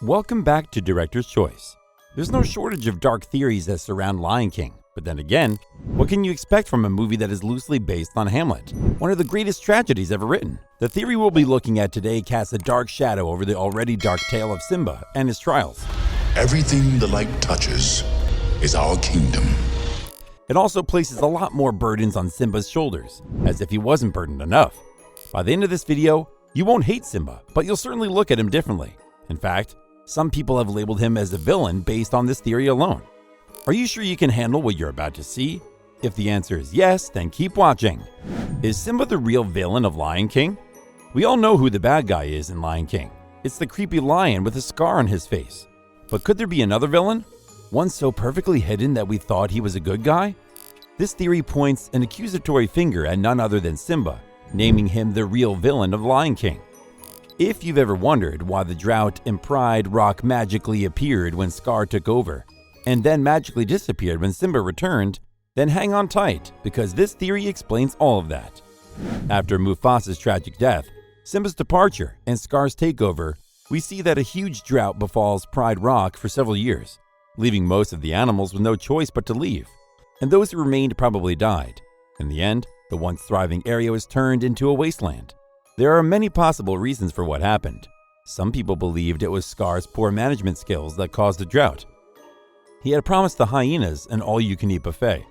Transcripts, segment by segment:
Welcome back to Director's Choice. There's no shortage of dark theories that surround Lion King, but then again, what can you expect from a movie that is loosely based on Hamlet, one of the greatest tragedies ever written? The theory we'll be looking at today casts a dark shadow over the already dark tale of Simba and his trials. Everything the light touches is our kingdom. It also places a lot more burdens on Simba's shoulders, as if he wasn't burdened enough. By the end of this video, you won't hate Simba, but you'll certainly look at him differently. In fact, some people have labeled him as a villain based on this theory alone. Are you sure you can handle what you're about to see? If the answer is yes, then keep watching. Is Simba the real villain of Lion King? We all know who the bad guy is in Lion King. It's the creepy lion with a scar on his face. But could there be another villain? One so perfectly hidden that we thought he was a good guy? This theory points an accusatory finger at none other than Simba, naming him the real villain of Lion King. If you've ever wondered why the drought in Pride Rock magically appeared when Scar took over, and then magically disappeared when Simba returned, then hang on tight, because this theory explains all of that. After Mufasa's tragic death, Simba's departure, and Scar's takeover, we see that a huge drought befalls Pride Rock for several years, leaving most of the animals with no choice but to leave. And those who remained probably died. In the end, the once thriving area was turned into a wasteland. There are many possible reasons for what happened. Some people believed it was Scar's poor management skills that caused the drought. He had promised the hyenas an all-you-can-eat buffet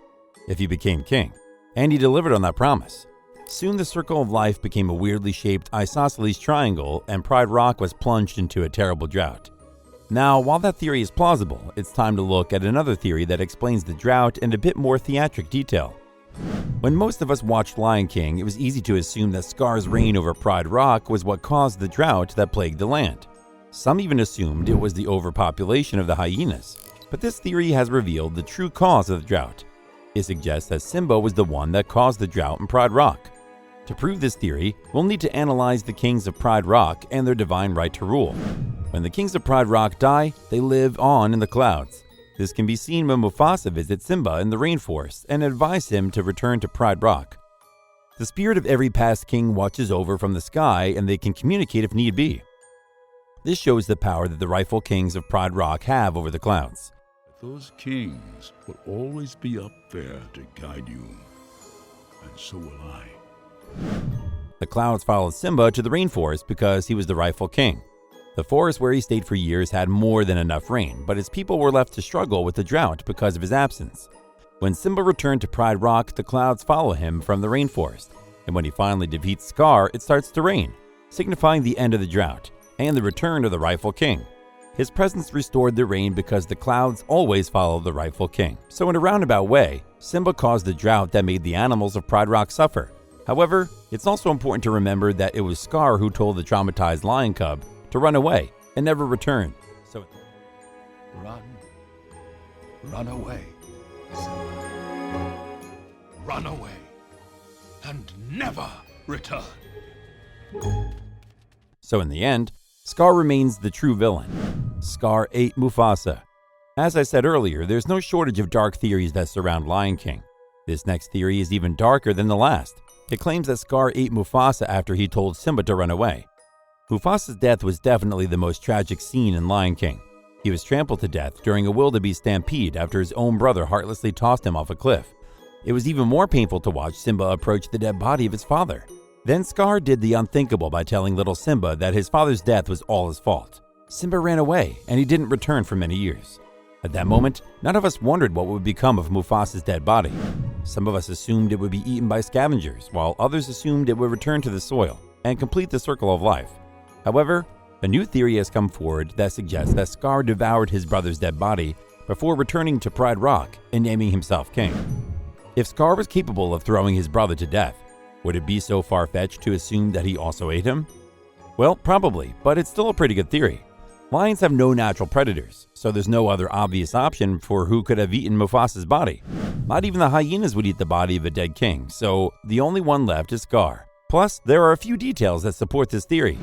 if he became king, and he delivered on that promise. Soon the circle of life became a weirdly shaped isosceles triangle, and Pride Rock was plunged into a terrible drought. Now, while that theory is plausible, it's time to look at another theory that explains the drought in a bit more theatric detail. When most of us watched Lion King, it was easy to assume that Scar's reign over Pride Rock was what caused the drought that plagued the land. Some even assumed it was the overpopulation of the hyenas, but this theory has revealed the true cause of the drought. It suggests that Simba was the one that caused the drought in Pride Rock. To prove this theory, we'll need to analyze the kings of Pride Rock and their divine right to rule. When the kings of Pride Rock die, they live on in the clouds. This can be seen when Mufasa visits Simba in the rainforest and advises him to return to Pride Rock. The spirit of every past king watches over from the sky, and they can communicate if need be. This shows the power that the rightful kings of Pride Rock have over the clouds. Those kings will always be up there to guide you, and so will I. The clouds followed Simba to the rainforest because he was the rightful king. The forest where he stayed for years had more than enough rain, but his people were left to struggle with the drought because of his absence. When Simba returned to Pride Rock, the clouds follow him from the rainforest, and when he finally defeats Scar, it starts to rain, signifying the end of the drought and the return of the rightful king. His presence restored the rain because the clouds always follow the rightful king. So in a roundabout way, Simba caused the drought that made the animals of Pride Rock suffer. However, it's also important to remember that it was Scar who told the traumatized lion cub to run away and never return. So Run away. Run away and never return. So in the end, Scar remains the true villain. Scar ate Mufasa. As I said earlier, there's no shortage of dark theories that surround Lion King. This next theory is even darker than the last. It claims that Scar ate Mufasa after he told Simba to run away. Mufasa's death was definitely the most tragic scene in Lion King. He was trampled to death during a wildebeest stampede after his own brother heartlessly tossed him off a cliff. It was even more painful to watch Simba approach the dead body of his father. Then Scar did the unthinkable by telling little Simba that his father's death was all his fault. Simba ran away, and he didn't return for many years. At that moment, none of us wondered what would become of Mufasa's dead body. Some of us assumed it would be eaten by scavengers, while others assumed it would return to the soil and complete the circle of life. However, a new theory has come forward that suggests that Scar devoured his brother's dead body before returning to Pride Rock and naming himself king. If Scar was capable of throwing his brother to death, would it be so far-fetched to assume that he also ate him? Well, probably, but it's still a pretty good theory. Lions have no natural predators, so there's no other obvious option for who could have eaten Mufasa's body. Not even the hyenas would eat the body of a dead king, so the only one left is Scar. Plus, there are a few details that support this theory.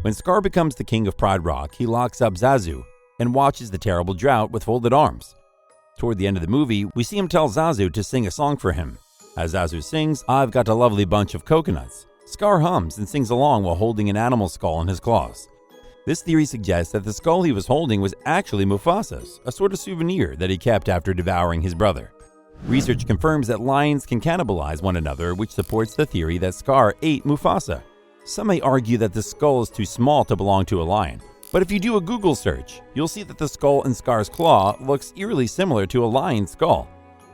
When Scar becomes the king of Pride Rock, he locks up Zazu and watches the terrible drought with folded arms. Toward the end of the movie, we see him tell Zazu to sing a song for him. As Zazu sings, "I've got a lovely bunch of coconuts," Scar hums and sings along while holding an animal skull in his claws. This theory suggests that the skull he was holding was actually Mufasa's, a sort of souvenir that he kept after devouring his brother. Research confirms that lions can cannibalize one another, which supports the theory that Scar ate Mufasa. Some may argue that the skull is too small to belong to a lion, but if you do a Google search, you'll see that the skull in Scar's claw looks eerily similar to a lion's skull.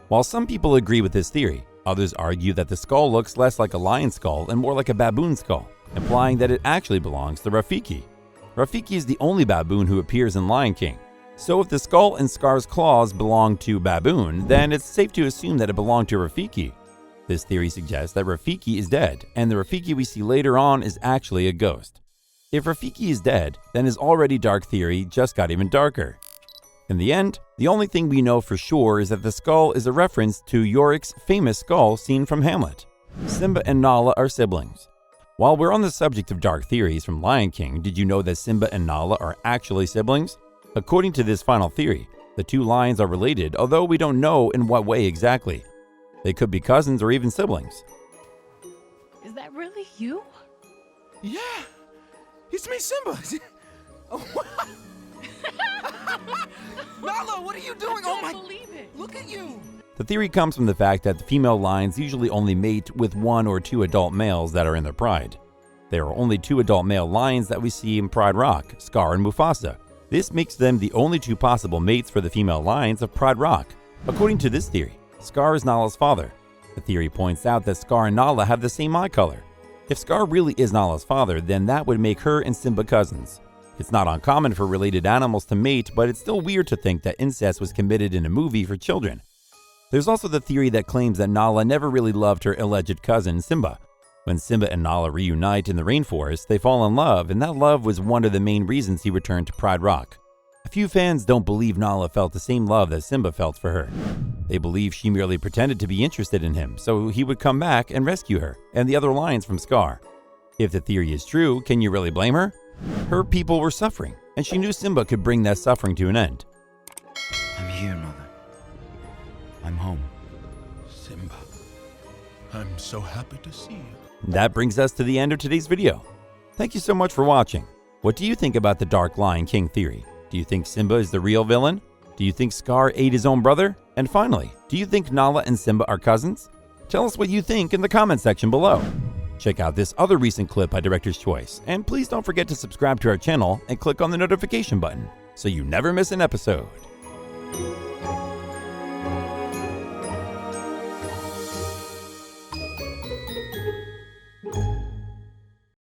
While some people agree with this theory, others argue that the skull looks less like a lion's skull and more like a baboon skull, implying that it actually belongs to Rafiki. Rafiki is the only baboon who appears in Lion King. So if the skull in Scar's claws belonged to baboon, then it's safe to assume that it belonged to Rafiki. This theory suggests that Rafiki is dead, and the Rafiki we see later on is actually a ghost. If Rafiki is dead, then his already dark theory just got even darker. In the end, the only thing we know for sure is that the skull is a reference to Yorick's famous skull seen from Hamlet. Simba and Nala are siblings. While we're on the subject of dark theories from Lion King, did you know that Simba and Nala are actually siblings? According to this final theory, the two lions are related, although we don't know in what way exactly. They could be cousins or even siblings. Is that really you? Yeah, it's me, Simba. Nala, what are you doing? I can't believe it. Look at you. The theory comes from the fact that the female lions usually only mate with 1 or 2 adult males that are in their pride. There are only 2 adult male lions that we see in Pride Rock, Scar and Mufasa. This makes them the only 2 possible mates for the female lions of Pride Rock. According to this theory, Scar is Nala's father. The theory points out that Scar and Nala have the same eye color. If Scar really is Nala's father, then that would make her and Simba cousins. It's not uncommon for related animals to mate, but it's still weird to think that incest was committed in a movie for children. There's also the theory that claims that Nala never really loved her alleged cousin, Simba. When Simba and Nala reunite in the rainforest, they fall in love, and that love was one of the main reasons he returned to Pride Rock. A few fans don't believe Nala felt the same love that Simba felt for her. They believe she merely pretended to be interested in him, so he would come back and rescue her and the other lions from Scar. If the theory is true, can you really blame her? Her people were suffering, and she knew Simba could bring that suffering to an end. I'm here, Mother. I'm home. Simba, I'm so happy to see you. That brings us to the end of today's video. Thank you so much for watching. What do you think about the Dark Lion King theory? Do you think Simba is the real villain? Do you think Scar ate his own brother? And finally, do you think Nala and Simba are cousins? Tell us what you think in the comment section below. Check out this other recent clip by Director's Choice, and please don't forget to subscribe to our channel and click on the notification button so you never miss an episode.